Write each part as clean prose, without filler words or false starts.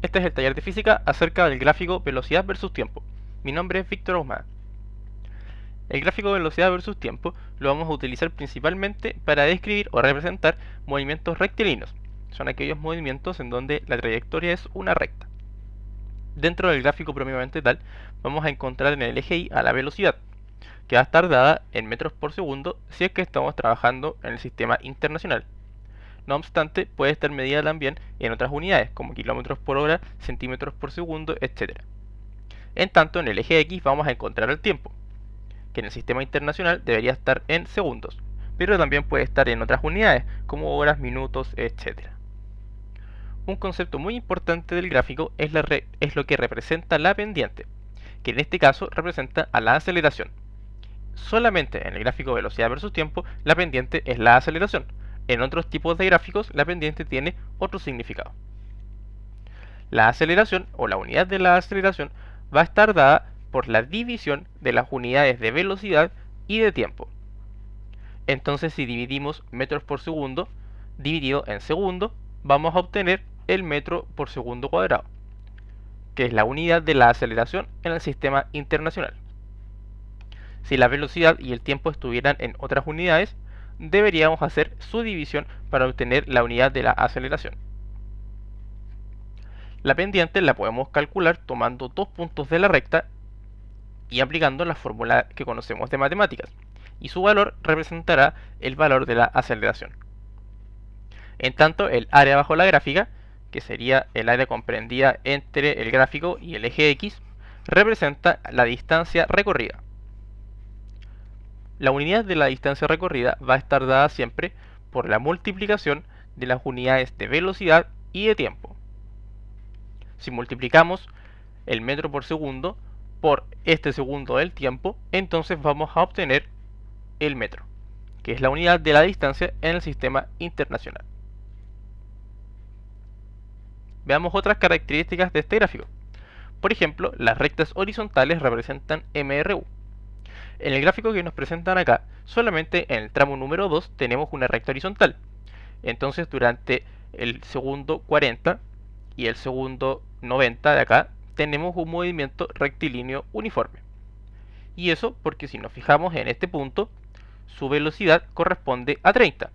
Este es el taller de física acerca del gráfico velocidad versus tiempo. Mi nombre es Víctor Ahumada. El gráfico velocidad versus tiempo lo vamos a utilizar principalmente para describir o representar movimientos rectilíneos. Son aquellos movimientos en donde la trayectoria es una recta. Dentro del gráfico propiamente tal, vamos a encontrar en el eje Y a la velocidad, que va a estar dada en metros por segundo si es que estamos trabajando en el sistema internacional. No obstante, puede estar medida también en otras unidades, como kilómetros por hora, centímetros por segundo, etc. En tanto, en el eje X vamos a encontrar el tiempo, que en el sistema internacional debería estar en segundos, pero también puede estar en otras unidades, como horas, minutos, etc. Un concepto muy importante del gráfico es lo que representa la pendiente, que en este caso representa a la aceleración. Solamente en el gráfico velocidad versus tiempo, la pendiente es la aceleración. En otros tipos de gráficos, la pendiente tiene otro significado. La aceleración o la unidad de la aceleración va a estar dada por la división de las unidades de velocidad y de tiempo. Entonces, si dividimos metros por segundo dividido en segundo, vamos a obtener el metro por segundo cuadrado, que es la unidad de la aceleración en el sistema internacional. Si la velocidad y el tiempo estuvieran en otras unidades, deberíamos hacer su división para obtener la unidad de la aceleración. La pendiente la podemos calcular tomando dos puntos de la recta y aplicando la fórmula que conocemos de matemáticas, y su valor representará el valor de la aceleración. En tanto, el área bajo la gráfica, que sería el área comprendida entre el gráfico y el eje X, representa la distancia recorrida. La unidad de la distancia recorrida va a estar dada siempre por la multiplicación de las unidades de velocidad y de tiempo. Si multiplicamos el metro por segundo por este segundo del tiempo, entonces vamos a obtener el metro, que es la unidad de la distancia en el sistema internacional. Veamos otras características de este gráfico. Por ejemplo, las rectas horizontales representan MRU. En el gráfico que nos presentan acá, solamente en el tramo número 2 tenemos una recta horizontal. Entonces, durante el segundo 40 y el segundo 90 de acá, tenemos un movimiento rectilíneo uniforme. Y eso porque si nos fijamos en este punto, su velocidad corresponde a 30.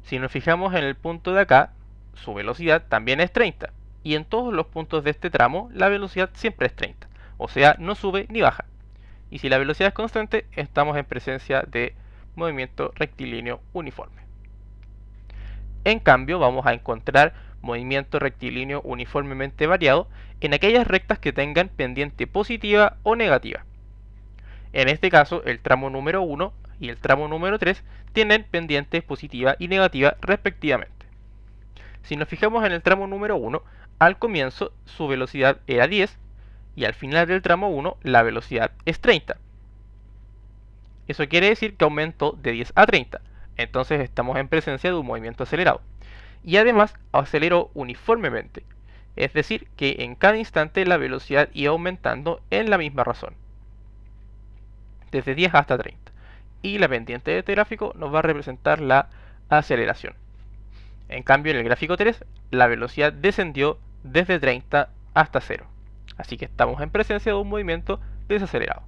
Si nos fijamos en el punto de acá, su velocidad también es 30. Y en todos los puntos de este tramo, la velocidad siempre es 30. O sea, no sube ni baja. Y si la velocidad es constante, estamos en presencia de movimiento rectilíneo uniforme. En cambio, vamos a encontrar movimiento rectilíneo uniformemente variado en aquellas rectas que tengan pendiente positiva o negativa. En este caso, el tramo número 1 y el tramo número 3 tienen pendientes positiva y negativa respectivamente. Si nos fijamos en el tramo número 1, al comienzo su velocidad era 10 y al final del tramo 1 la velocidad es 30. Eso quiere decir que aumentó de 10 a 30. Entonces estamos en presencia de un movimiento acelerado. Y además aceleró uniformemente. Es decir, que en cada instante la velocidad iba aumentando en la misma razón. Desde 10 hasta 30. Y la pendiente de este gráfico nos va a representar la aceleración. En cambio, en el gráfico 3, la velocidad descendió desde 30 hasta 0. Así que estamos en presencia de un movimiento desacelerado.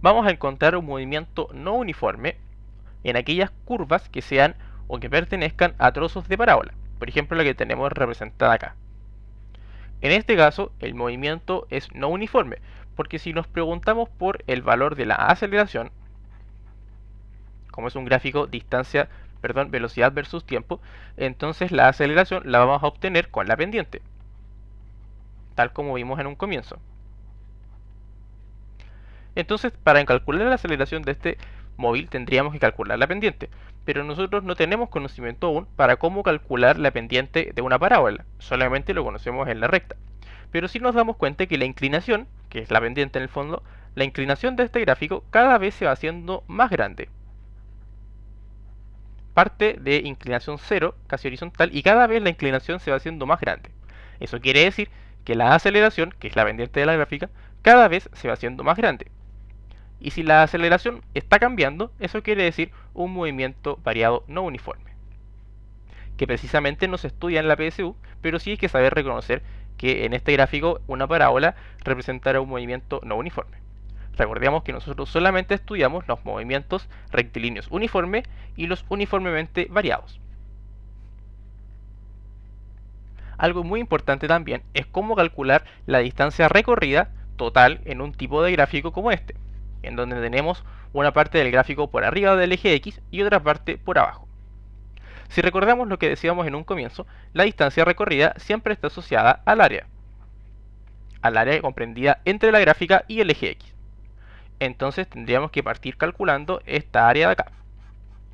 Vamos a encontrar un movimiento no uniforme en aquellas curvas que sean o que pertenezcan a trozos de parábola. Por ejemplo, la que tenemos representada acá. En este caso, el movimiento es no uniforme, porque si nos preguntamos por el valor de la aceleración, como es un gráfico velocidad versus tiempo, entonces la aceleración la vamos a obtener con la pendiente, tal como vimos en un comienzo. Entonces, para calcular la aceleración de este móvil tendríamos que calcular la pendiente, pero nosotros no tenemos conocimiento aún para cómo calcular la pendiente de una parábola, solamente lo conocemos en la recta. Pero sí nos damos cuenta que la inclinación, que es la pendiente en el fondo, la inclinación de este gráfico cada vez se va haciendo más grande. Parte de inclinación 0, casi horizontal, y cada vez la inclinación se va haciendo más grande. Eso quiere decir que la aceleración, que es la pendiente de la gráfica, cada vez se va haciendo más grande. Y si la aceleración está cambiando, eso quiere decir un movimiento variado no uniforme. que precisamente no se estudia en la PSU, pero sí hay que saber reconocer que en este gráfico una parábola representará un movimiento no uniforme. Recordemos que nosotros solamente estudiamos los movimientos rectilíneos uniformes y los uniformemente variados. Algo muy importante también es cómo calcular la distancia recorrida total en un tipo de gráfico como este, en donde tenemos una parte del gráfico por arriba del eje X y otra parte por abajo. Si recordamos lo que decíamos en un comienzo, la distancia recorrida siempre está asociada al área comprendida entre la gráfica y el eje X. Entonces tendríamos que partir calculando esta área de acá,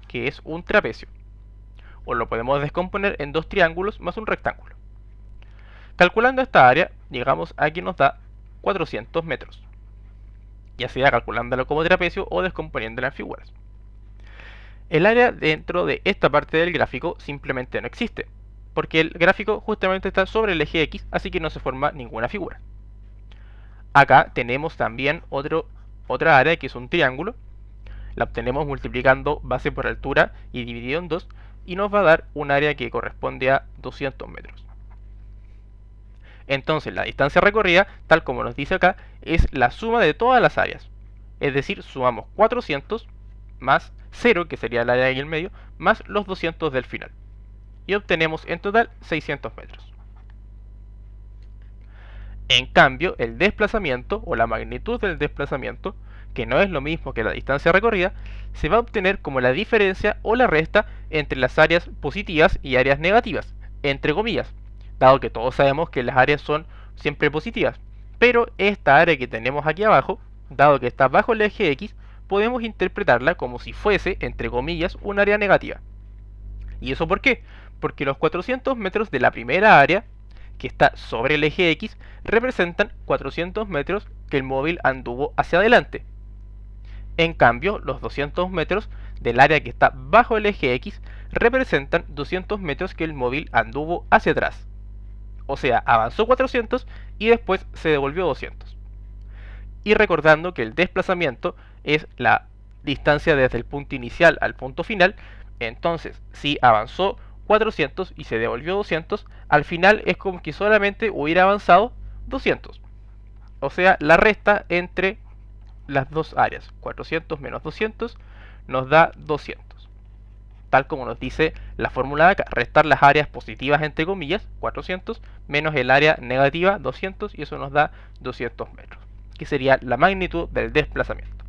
que es un trapecio, o lo podemos descomponer en dos triángulos más un rectángulo. Calculando esta área, llegamos a que nos da 400 metros, ya sea calculándolo como trapecio o descomponiéndola en figuras. El área dentro de esta parte del gráfico simplemente no existe, porque el gráfico justamente está sobre el eje X, así que no se forma ninguna figura. Acá tenemos también otra área que es un triángulo. La obtenemos multiplicando base por altura y dividido en 2, y nos va a dar un área que corresponde a 200 metros. Entonces la distancia recorrida, tal como nos dice acá, es la suma de todas las áreas. Es decir, sumamos 400 más 0, que sería el área en el medio, más los 200 del final. Y obtenemos en total 600 metros. En cambio, el desplazamiento o la magnitud del desplazamiento, que no es lo mismo que la distancia recorrida, se va a obtener como la diferencia o la resta entre las áreas positivas y áreas negativas, entre comillas, dado que todos sabemos que las áreas son siempre positivas. Pero esta área que tenemos aquí abajo, dado que está bajo el eje X, podemos interpretarla como si fuese, entre comillas, un área negativa. ¿Y eso por qué? Porque los 400 metros de la primera área, que está sobre el eje X, representan 400 metros que el móvil anduvo hacia adelante. En cambio, los 200 metros del área que está bajo el eje X representan 200 metros que el móvil anduvo hacia atrás. O sea, avanzó 400 y después se devolvió 200. Y recordando que el desplazamiento es la distancia desde el punto inicial al punto final, entonces si avanzó 400 y se devolvió 200, al final es como que solamente hubiera avanzado 200. O sea, la resta entre las dos áreas, 400 menos 200, nos da 200. Tal como nos dice la fórmula de acá, restar las áreas positivas entre comillas, 400, menos el área negativa, 200, y eso nos da 200 metros, que sería la magnitud del desplazamiento.